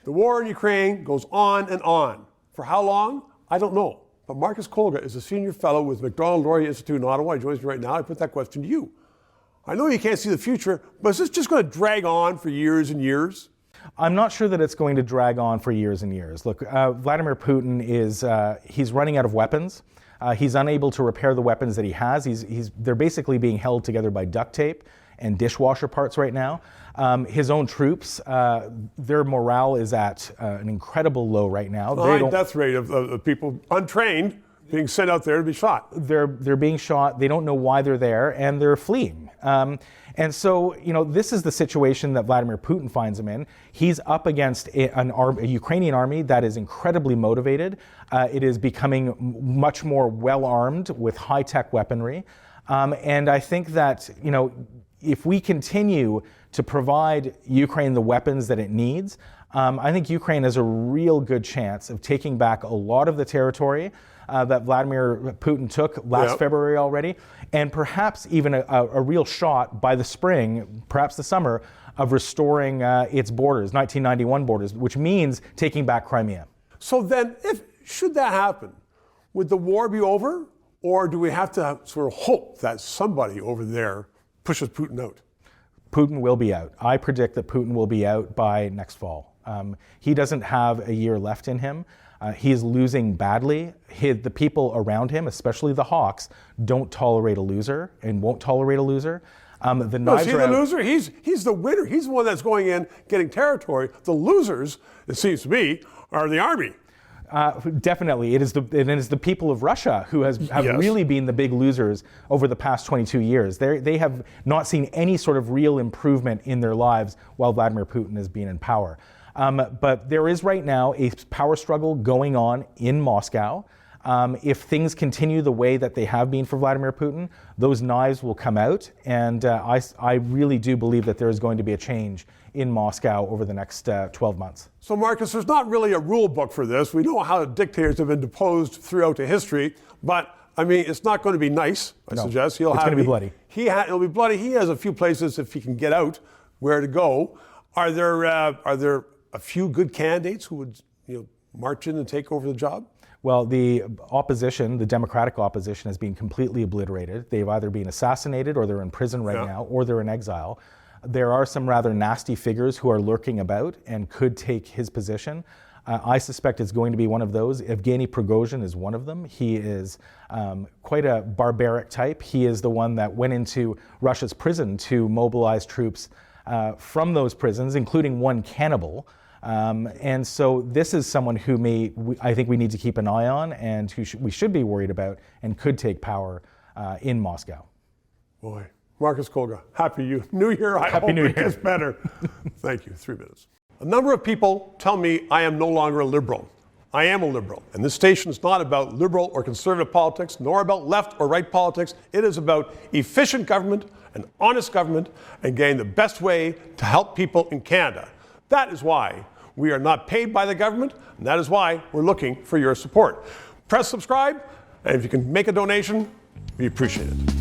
The war in Ukraine goes on and on. For how long? I don't know. But Marcus Kolga is a senior fellow with Macdonald-Laurier Institute in Ottawa. He joins me right now. I put that question to you. I know you can't see the future, but is this just going to drag on for years and years? I'm not sure that it's going to drag on for years and years. Look, Vladimir Putin he's running out of weapons. He's unable to repair the weapons that he has. They're basically being held together by duct tape and dishwasher parts right now. His own troops, their morale is at an incredible low right now. The high death rate of people untrained being sent out there to be shot. They're being shot. They don't know why they're there, and they're fleeing. And so, this is the situation that Vladimir Putin finds him in. He's up against a Ukrainian army that is incredibly motivated. It is becoming much more well-armed with high-tech weaponry. And I think that, if we continue to provide Ukraine the weapons that it needs, I think Ukraine has a real good chance of taking back a lot of the territory that Vladimir Putin took last February already, and perhaps even a real shot by the spring, perhaps the summer, of restoring its borders, 1991 borders, which means taking back Crimea. So then, should that happen, would the war be over, or do we have to sort of hope that somebody over there pushes Putin out? Putin will be out. I predict that Putin will be out by next fall. He doesn't have a year left in him. He is losing badly. The people around him, especially the Hawks, don't tolerate a loser and won't tolerate a loser. The loser? He's the winner. He's the one that's going in, getting territory. The losers, it seems to me, are the army. Definitely. It is the people of Russia who have really been the big losers over the past 22 years. They have not seen any sort of real improvement in their lives while Vladimir Putin has been in power. But there is right now a power struggle going on in Moscow. If things continue the way that they have been for Vladimir Putin, those knives will come out. And I really do believe that there is going to be a change in Moscow over the next 12 months. So, Marcus, there's not really a rule book for this. We know how dictators have been deposed throughout the history, but it's not going to be nice, I suggest. It's going to be bloody. It'll be bloody. He has a few places, if he can get out, where to go. Are there a few good candidates who would march in and take over the job? Well, the opposition, the Democratic opposition, has been completely obliterated. They've either been assassinated, or they're in prison right now, or they're in exile. There are some rather nasty figures who are lurking about and could take his position. I suspect it's going to be one of those. Evgeny Prigozhin is one of them. He is quite a barbaric type. He is the one that went into Russia's prison to mobilize troops from those prisons, including one cannibal. And so this is someone who I think we need to keep an eye on, and who we should be worried about and could take power in Moscow. Boy. Marcus Kolga, Happy New Year. I hope it gets better. Thank you. 3 minutes. A number of people tell me I am no longer a liberal. I am a liberal. And this station is not about liberal or conservative politics, nor about left or right politics. It is about efficient government and honest government, and getting the best way to help people in Canada. That is why we are not paid by the government, and that is why we're looking for your support. Press subscribe, and if you can make a donation, we appreciate it.